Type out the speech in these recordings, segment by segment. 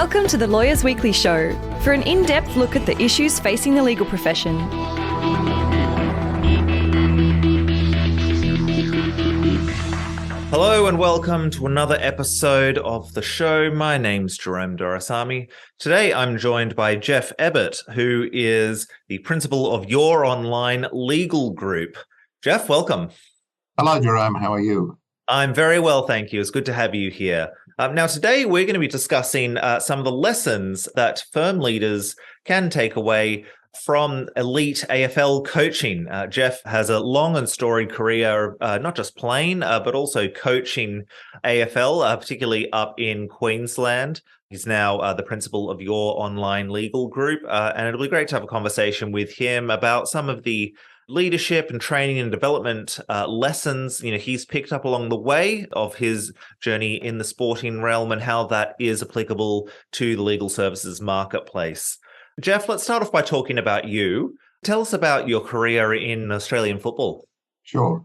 Welcome to the Lawyers Weekly Show for an in-depth look at the issues facing the legal profession. Hello and welcome to another episode of the show. My name's Jerome Dorasami. Today I'm joined by Geoff Ebbett, who is the principal of Your Online Legal Group. Geoff, welcome. Hello, Jerome. How are you? I'm very well, thank you. It's good to have you here. Now, today we're going to be discussing some of the lessons that firm leaders can take away from elite AFL coaching. Geoff has a long and storied career, not just playing, but also coaching AFL, particularly up in Queensland. He's now the principal of Your Online Legal Group, and it'll be great to have a conversation with him about some of the leadership and training and development lessons he's picked up along the way of his journey in the sporting realm and how that is applicable to the legal services marketplace. Geoff, let's start off by talking about you. Tell us about your career in Australian football. Sure.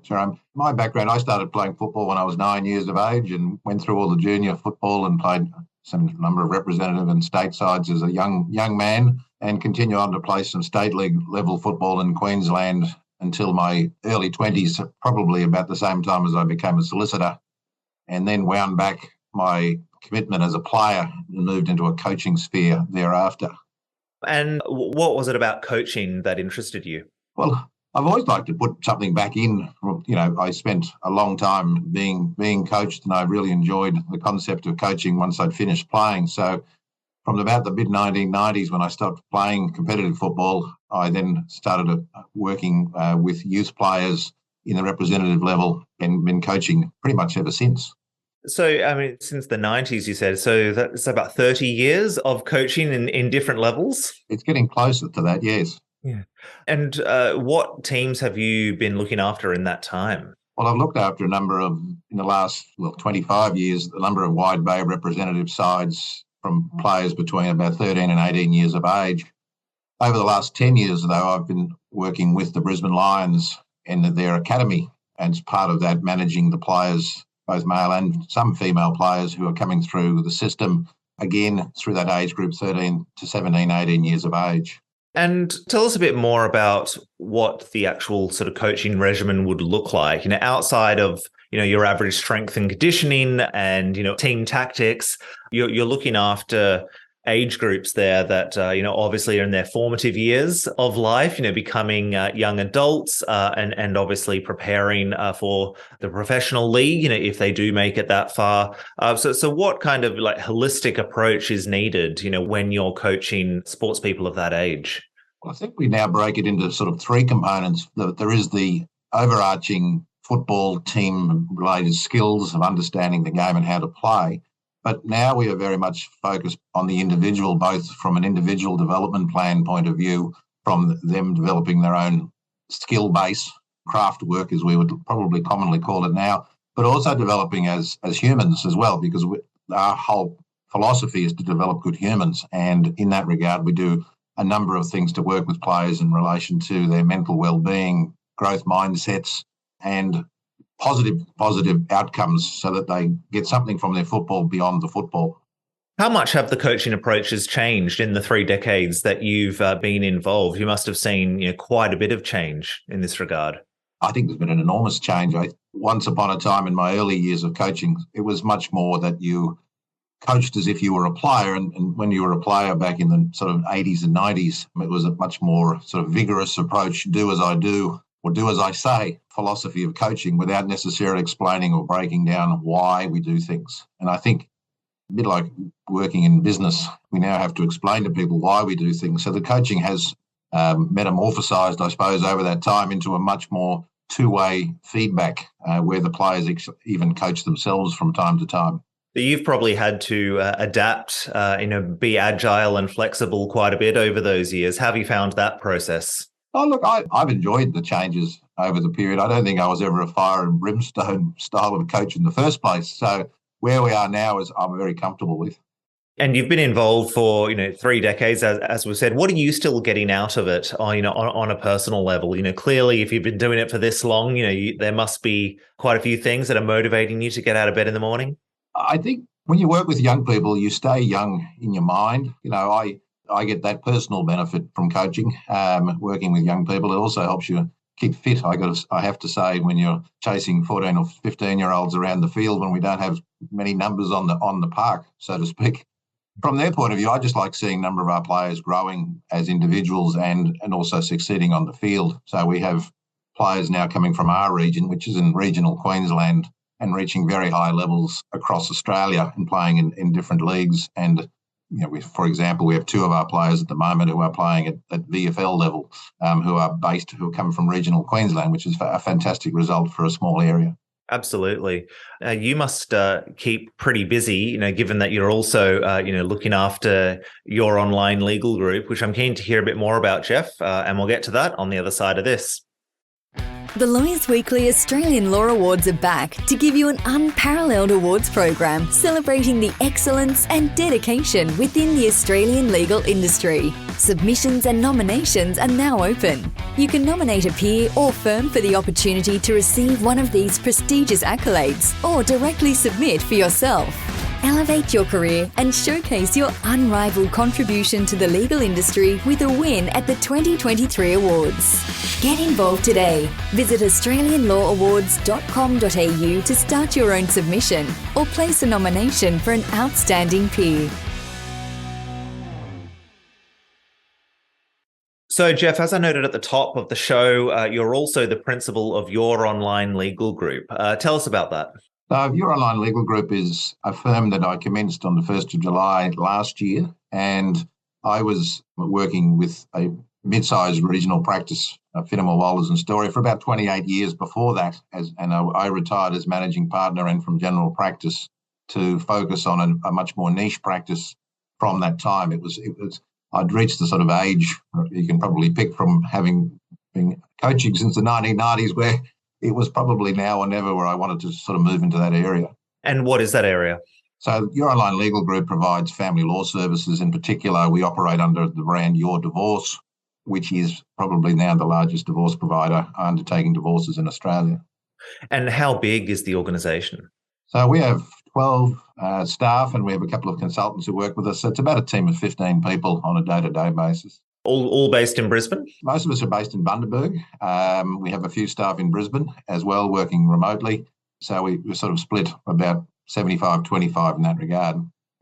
My background, I started playing football when I was 9 years of age and went through all the junior football and played some number of representative and state sides as a young man, and continue on to play some state league level football in Queensland until my early 20s, probably about the same time as I became a solicitor, and then wound back my commitment as a player and moved into a coaching sphere thereafter. And what was it about coaching that interested you? Well, I've always liked to put something back in. I spent a long time being coached, and I really enjoyed the concept of coaching once I'd finished playing. So from about the mid-1990s, when I stopped playing competitive football, I then started working with youth players in the representative level and been coaching pretty much ever since. So, since the 90s, you said, so that's about 30 years of coaching in different levels? It's getting closer to that, yes. Yeah. And what teams have you been looking after in that time? Well, I've looked after a number of, in the last 25 years, a number of wide bay representative sides from players between about 13 and 18 years of age. Over the last 10 years, though, I've been working with the Brisbane Lions and their academy, and as part of that, managing the players, both male and some female players who are coming through the system, again, through that age group, 13 to 17, 18 years of age. And tell us a bit more about what the actual sort of coaching regimen would look like, outside of, your average strength and conditioning and, team tactics. You're looking after age groups there that, obviously are in their formative years of life, becoming young adults and obviously preparing for the professional league, if they do make it that far. So what kind of holistic approach is needed, when you're coaching sports people of that age? Well, I think we now break it into sort of three components. There is the overarching football team-related skills of understanding the game and how to play. But now we are very much focused on the individual, both from an individual development plan point of view, from them developing their own skill base, craft work as we would probably commonly call it now, but also developing as humans as well, because our whole philosophy is to develop good humans. And in that regard, we do a number of things to work with players in relation to their mental well-being, growth mindsets, and positive outcomes so that they get something from their football beyond the football. How much have the coaching approaches changed in the 3 decades that you've been involved? You must have seen quite a bit of change in this regard. I think there's been an enormous change. Once upon a time in my early years of coaching, it was much more that you coached as if you were a player. And when you were a player back in the sort of 80s and 90s, it was a much more sort of vigorous approach, do as I do, or do as I say, philosophy of coaching without necessarily explaining or breaking down why we do things. And I think a bit like working in business, we now have to explain to people why we do things. So the coaching has metamorphosized, I suppose, over that time into a much more two-way feedback where the players even coach themselves from time to time. You've probably had to adapt, be agile and flexible quite a bit over those years. How have you found that process? Oh, look, I've enjoyed the changes over the period. I don't think I was ever a fire and brimstone style of coach in the first place. So where we are now is I'm very comfortable with. And you've been involved for 3 decades, as we've said. What are you still getting out of it? On a personal level. Clearly, if you've been doing it for this long, there must be quite a few things that are motivating you to get out of bed in the morning. I think When you work with young people, you stay young in your mind. I get that personal benefit from coaching, working with young people. It also helps you keep fit. I have to say, when you're chasing 14 or 15-year-olds around the field when we don't have many numbers on the park, so to speak. From their point of view, I just like seeing a number of our players growing as individuals and also succeeding on the field. So we have players now coming from our region, which is in regional Queensland, and reaching very high levels across Australia and playing in different leagues. And for example, we have two of our players at the moment who are playing at VFL level, who are coming from regional Queensland, which is a fantastic result for a small area. Absolutely. You must keep pretty busy, given that you're also, looking after your online legal group, which I'm keen to hear a bit more about, Geoff, and we'll get to that on the other side of this. The Lawyers Weekly Australian Law Awards are back to give you an unparalleled awards program celebrating the excellence and dedication within the Australian legal industry. Submissions and nominations are now open. You can nominate a peer or firm for the opportunity to receive one of these prestigious accolades, or directly submit for yourself. Elevate your career and showcase your unrivaled contribution to the legal industry with a win at the 2023 Awards. Get involved today. Visit australianlawawards.com.au to start your own submission or place a nomination for an outstanding peer. So, Geoff, as I noted at the top of the show, you're also the principal of Your Online Legal Group. Tell us about that. Your Online Legal Group is a firm that I commenced on the 1st of July last year, and I was working with a mid-sized regional practice, Finnemore, Walters and Story, for about 28 years before that, and I retired as managing partner and from general practice to focus on a much more niche practice from that time. I'd reached the sort of age you can probably pick from having been coaching since the 1990s, where it was probably now or never where I wanted to sort of move into that area. And what is that area? So Your Online Legal Group provides family law services. In particular, we operate under the brand Your Divorce, which is probably now the largest divorce provider undertaking divorces in Australia. And how big is the organisation? So we have 12 staff, and we have a couple of consultants who work with us. So it's about a team of 15 people on a day-to-day basis. All based in Brisbane? Most of us are based in Bundaberg. We have a few staff in Brisbane as well, working remotely. So we're sort of split about 75-25 in that regard.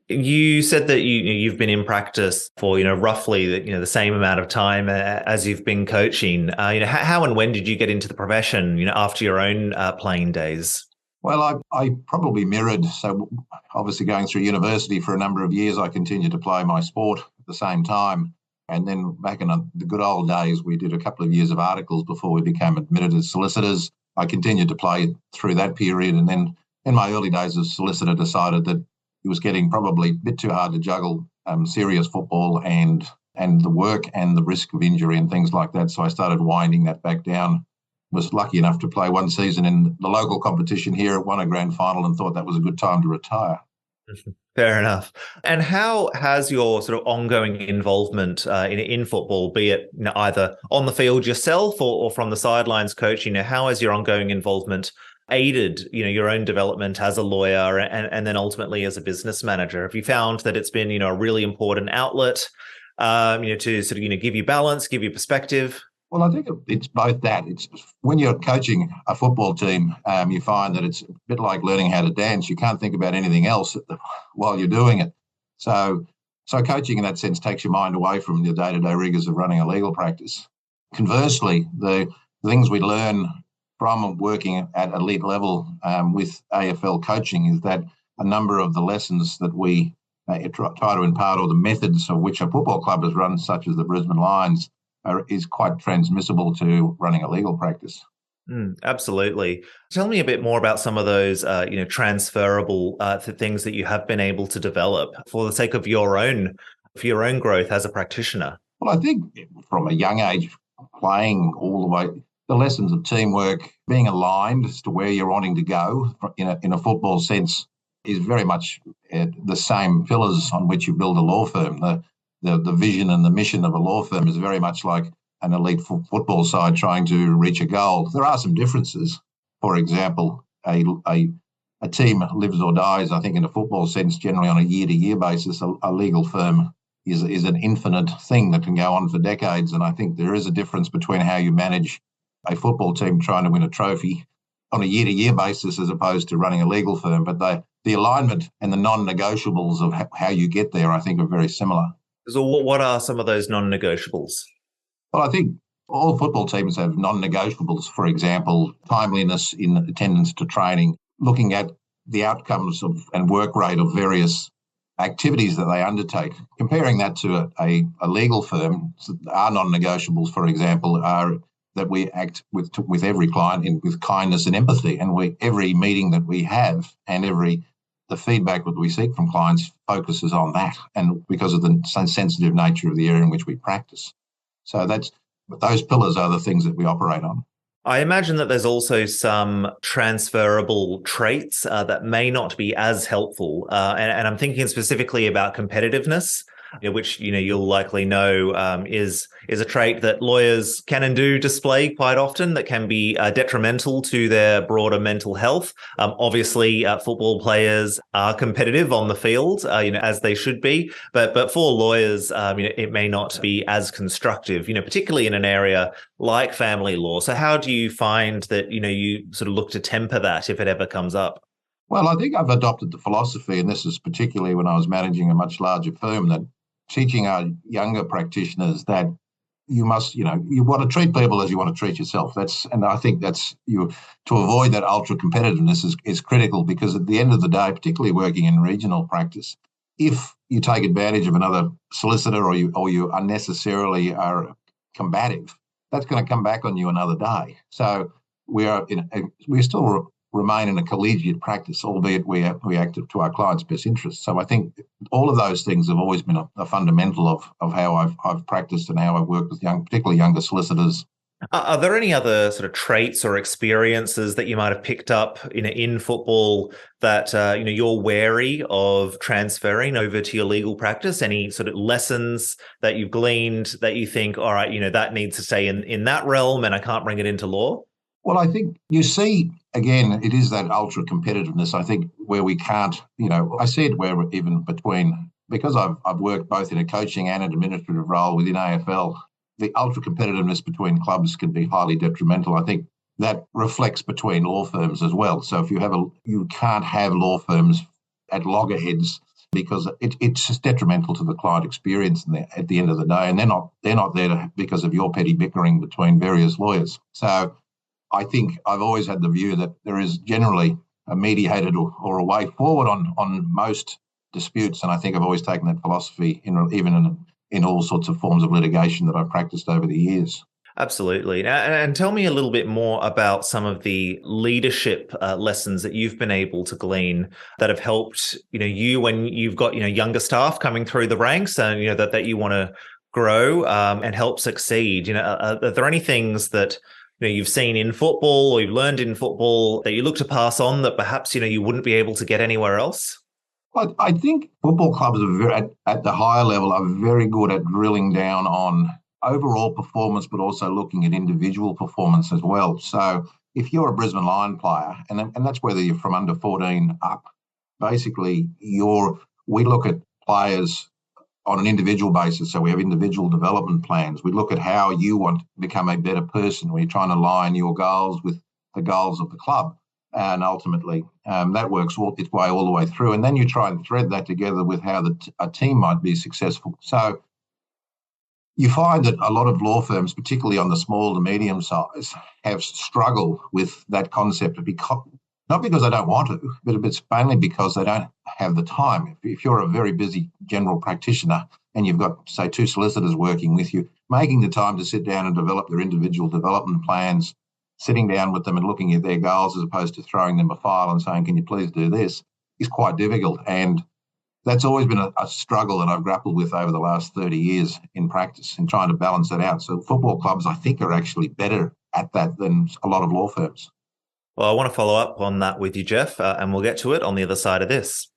You said that you've been in practice for roughly the same amount of time as you've been coaching. How and when did you get into the profession? After your own playing days. Well, I probably mirrored. So obviously, going through university for a number of years, I continued to play my sport at the same time. And then back in the good old days, we did a couple of years of articles before we became admitted as solicitors. I continued to play through that period, and then in my early days as solicitor, decided that it was getting probably a bit too hard to juggle serious football and the work and the risk of injury and things like that. So I started winding that back down. Was lucky enough to play one season in the local competition here, won a grand final, and thought that was a good time to retire. Fair enough. And how has your sort of ongoing involvement in football, be it either on the field yourself or from the sidelines coaching, how has your ongoing involvement aided your own development as a lawyer and then ultimately as a business manager? Have you found that it's been a really important outlet to sort of give you balance, give you perspective? Well, I think it's both that. It's when you're coaching a football team, you find that it's a bit like learning how to dance. You can't think about anything else while you're doing it. So coaching in that sense takes your mind away from the day-to-day rigors of running a legal practice. Conversely, the things we learn from working at elite level with AFL coaching is that a number of the lessons that we try to impart, or the methods of which a football club has run, such as the Brisbane Lions, is quite transmissible to running a legal practice. Absolutely. Tell me a bit more about some of those, transferable things that you have been able to develop for the sake of your own growth as a practitioner. Well, I think from a young age, playing all the way, the lessons of teamwork, being aligned as to where you're wanting to go in a football sense, is very much the same pillars on which you build a law firm. The vision and the mission of a law firm is very much like an elite football side trying to reach a goal. There are some differences. For example, a a team lives or dies, I think in a football sense, generally on a year-to-year basis, a legal firm is an infinite thing that can go on for decades. And I think there is a difference between how you manage a football team trying to win a trophy on a year-to-year basis as opposed to running a legal firm. But the alignment and the non-negotiables of how you get there, I think, are very similar. So what are some of those non-negotiables? Well, I think all football teams have non-negotiables. For example, timeliness in attendance to training, looking at the outcomes of and work rate of various activities that they undertake. Comparing that to a legal firm, our non-negotiables, for example, are that we act with every client with kindness and empathy, and every meeting that we have and the feedback that we seek from clients focuses on that, and because of the sensitive nature of the area in which we practice. So those pillars are the things that we operate on. I imagine that there's also some transferable traits that may not be as helpful. And I'm thinking specifically about competitiveness, which you'll likely know is a trait that lawyers can and do display quite often that can be detrimental to their broader mental health. Obviously, football players are competitive on the field, as they should be, but for lawyers, it may not be as constructive, particularly in an area like family law. So how do you find that, you sort of look to temper that if it ever comes up? Well, I think I've adopted the philosophy, and this is particularly when I was managing a much larger firm, that teaching our younger practitioners that you must, you want to treat people as you want to treat yourself. And I think to avoid that ultra competitiveness is critical, because at the end of the day, particularly working in regional practice, if you take advantage of another solicitor or you unnecessarily are combative, that's going to come back on you another day. So we still remain in a collegiate practice, albeit we act to our clients' best interests. So I think all of those things have always been a fundamental of how I've practiced and how I've worked with particularly younger solicitors. Are there any other sort of traits or experiences that you might have picked up in football that you're wary of transferring over to your legal practice? Any sort of lessons that you've gleaned that you think, all right, that needs to stay in that realm and I can't bring it into law? Well, I think you see, again, it is that ultra competitiveness, I think, where we can't, I see it where even because I've worked both in a coaching and an administrative role within AFL, the ultra competitiveness between clubs can be highly detrimental. I think that reflects between law firms as well. So if you can't have law firms at loggerheads, because it's just detrimental to the client experience at the end of the day, and they're not there because of your petty bickering between various lawyers. So I think I've always had the view that there is generally a mediated or a way forward on most disputes, and I think I've always taken that philosophy even in all sorts of forms of litigation that I've practiced over the years. Absolutely. And tell me a little bit more about some of the leadership lessons that you've been able to glean that have helped, you when you've got, younger staff coming through the ranks and, that you want to grow and help succeed. Are there any things that you've seen in football or you've learned in football that you look to pass on that perhaps, you wouldn't be able to get anywhere else? Well, I think football clubs at the higher level are very good at drilling down on overall performance, but also looking at individual performance as well. So if you're a Brisbane Lion player, and that's whether you're from under 14 up, basically we look at players on an individual basis. So we have individual development plans. We look at how you want to become a better person. We're trying to align your goals with the goals of the club. And ultimately, that works its way all the way through. And then you try and thread that together with how a team might be successful. So you find that a lot of law firms, particularly on the small to medium size, have struggled with that concept not because they don't want to, but it's mainly because they don't have the time. If you're a very busy general practitioner and you've got, say, 2 solicitors working with you, making the time to sit down and develop their individual development plans, sitting down with them and looking at their goals as opposed to throwing them a file and saying, can you please do this, is quite difficult. And that's always been a struggle that I've grappled with over the last 30 years in practice and trying to balance that out. So football clubs, I think, are actually better at that than a lot of law firms. Well, I want to follow up on that with you, Geoff, and we'll get to it on the other side of this.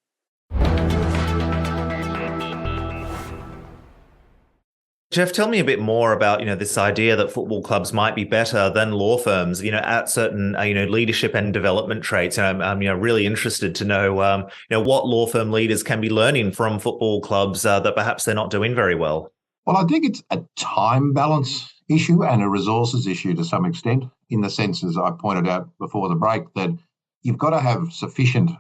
Geoff, tell me a bit more about, this idea that football clubs might be better than law firms, at certain, leadership and development traits. And I'm really interested to know, what law firm leaders can be learning from football clubs that perhaps they're not doing very well. Well, I think it's a time balance issue and a resources issue to some extent, in the sense, as I pointed out before the break, that you've got to have sufficient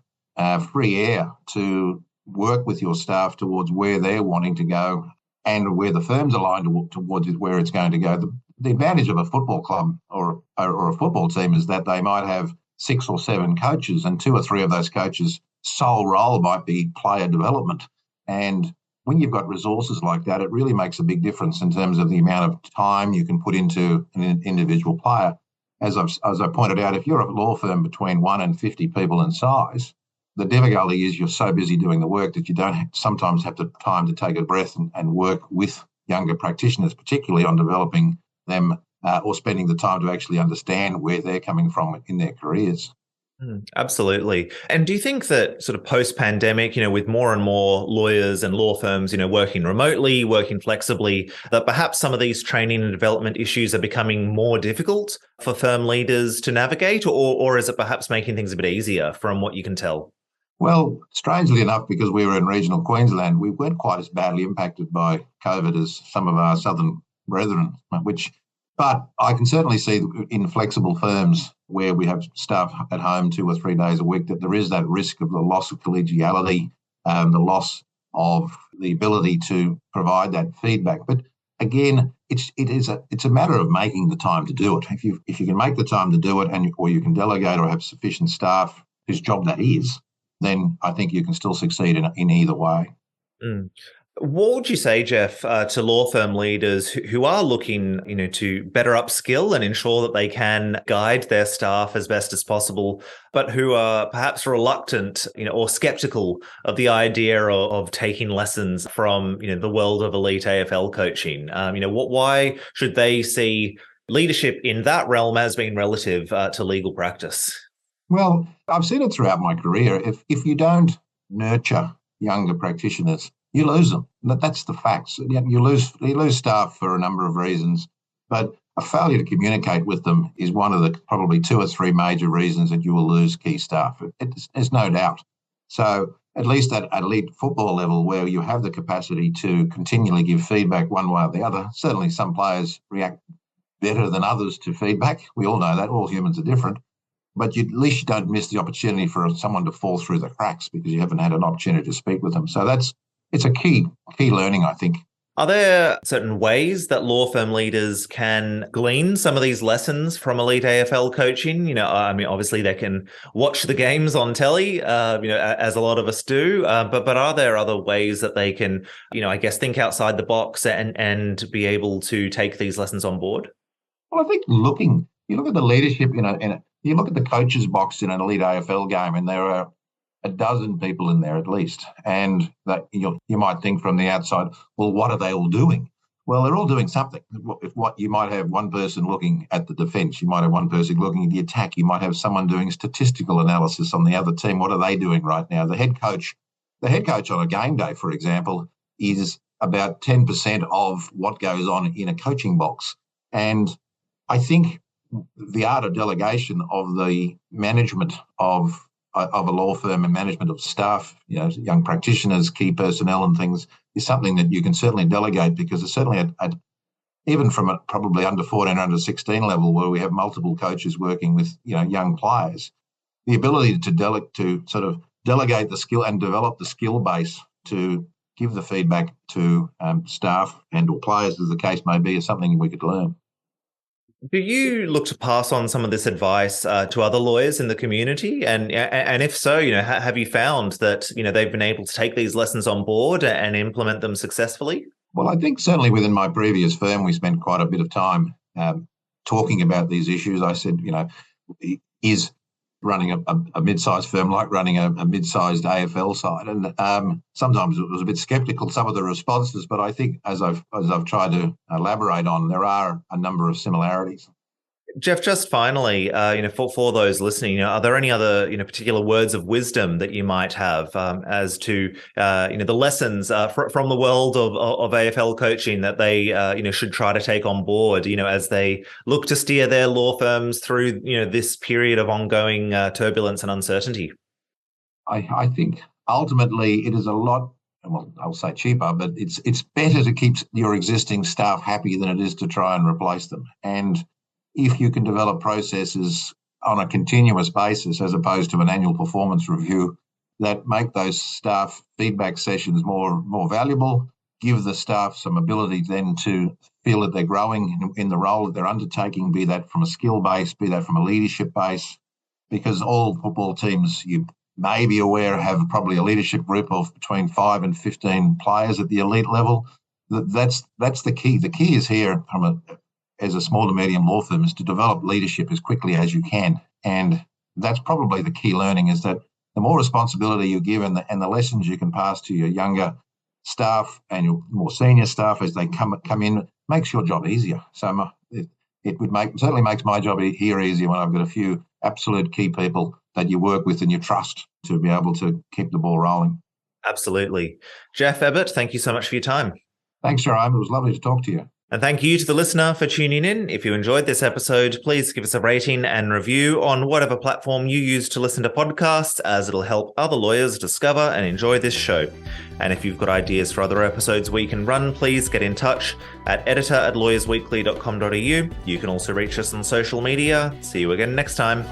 free air to work with your staff towards where they're wanting to go and where the firm's aligned towards where it's going to go. The advantage of a football club or a football team is that they might have 6 or 7 coaches, and 2 or 3 of those coaches' sole role might be player development. And when you've got resources like that, it really makes a big difference in terms of the amount of time you can put into an individual player. As I pointed out, if you're a law firm between 1 and 50 people in size, the difficulty is you're so busy doing the work that you don't sometimes have the time to take a breath and work with younger practitioners, particularly on developing them or spending the time to actually understand where they're coming from in their careers. Absolutely. And do you think that sort of post-pandemic, with more and more lawyers and law firms, working remotely, working flexibly, that perhaps some of these training and development issues are becoming more difficult for firm leaders to navigate, or is it perhaps making things a bit easier from what you can tell? Well, strangely enough, because we were in regional Queensland, we weren't quite as badly impacted by COVID as some of our southern brethren, but I can certainly see in flexible firms where we have staff at home 2 or 3 days a week that there is that risk of the loss of collegiality, the loss of the ability to provide that feedback. But again, it's a matter of making the time to do it. If you can make the time to do it, or you can delegate or have sufficient staff whose job that is, then I think you can still succeed in either way. What would you say, Geoff, to law firm leaders who are looking, to better upskill and ensure that they can guide their staff as best as possible, but who are perhaps reluctant, or skeptical of the idea of taking lessons from, the world of elite AFL coaching? Why should they see leadership in that realm as being relative to legal practice? Well, I've seen it throughout my career. If you don't nurture younger practitioners, you lose them. That's the facts. You lose staff for a number of reasons, but a failure to communicate with them is one of the probably 2 or 3 major reasons that you will lose key staff. There's no doubt. So at least at elite football level, where you have the capacity to continually give feedback one way or the other, certainly some players react better than others to feedback. We all know that. All humans are different. But at least you don't miss the opportunity for someone to fall through the cracks because you haven't had an opportunity to speak with them. So it's a key learning, I think. Are there certain ways that law firm leaders can glean some of these lessons from elite AFL coaching? Obviously they can watch the games on telly, as a lot of us do. But are there other ways that they can, think outside the box and be able to take these lessons on board? Well, I think you look at the leadership you look at the coaches box in an elite AFL game, and there are a dozen people in there at least. And that you might think from the outside, well, what are they all doing? Well, they're all doing something. What you might have one person looking at the defence, you might have one person looking at the attack, you might have someone doing statistical analysis on the other team. What are they doing right now? The head coach on a game day, for example, is about 10% of what goes on in a coaching box. And I think the art of delegation of the management of a law firm and management of staff, young practitioners, key personnel and things, is something that you can certainly delegate, because it's certainly even from probably under 14, under 16 level, where we have multiple coaches working with young players, the ability to sort of delegate the skill and develop the skill base to give the feedback to staff and or players, as the case may be, is something we could learn. Do you look to pass on some of this advice to other lawyers in the community? And if so, have you found that, they've been able to take these lessons on board and implement them successful? Well, I think certainly within my previous firm, we spent quite a bit of time talking about these issues. I said, is running a mid-sized firm like running a mid-sized AFL side? And sometimes it was a bit sceptical, some of the responses, but I think as I've tried to elaborate on, there are a number of similarities. Geoff, just finally, for those listening, are there any other, particular words of wisdom that you might have as to, the lessons from the world of AFL coaching that they, should try to take on board, as they look to steer their law firms through, this period of ongoing turbulence and uncertainty? I think ultimately it is a lot, well, I'll say cheaper, but it's better to keep your existing staff happy than it is to try and replace them. And if you can develop processes on a continuous basis as opposed to an annual performance review that make those staff feedback sessions more valuable, give the staff some ability then to feel that they're growing in the role that they're undertaking, be that from a skill base, be that from a leadership base, because all football teams, you may be aware, have probably a leadership group of between 5 and 15 players at the elite level. That's the key. The key is here as a small to medium law firm is to develop leadership as quickly as you can. And that's probably the key learning, is that the more responsibility you give and the lessons you can pass to your younger staff and your more senior staff as they come in, makes your job easier. So it certainly makes my job here easier when I've got a few absolute key people that you work with and you trust to be able to keep the ball rolling. Absolutely. Geoff Ebbett, thank you so much for your time. Thanks, Jerome. It was lovely to talk to you. And thank you to the listener for tuning in. If you enjoyed this episode, please give us a rating and review on whatever platform you use to listen to podcasts, as it'll help other lawyers discover and enjoy this show. And if you've got ideas for other episodes we can run, please get in touch at editor@lawyersweekly.com.au. You can also reach us on social media. See you again next time.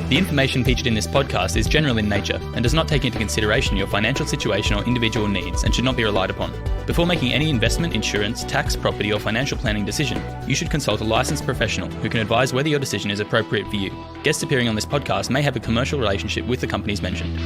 The information featured in this podcast is general in nature and does not take into consideration your financial situation or individual needs and should not be relied upon. Before making any investment, insurance, tax, property or financial planning decision, you should consult a licensed professional who can advise whether your decision is appropriate for you. Guests appearing on this podcast may have a commercial relationship with the companies mentioned.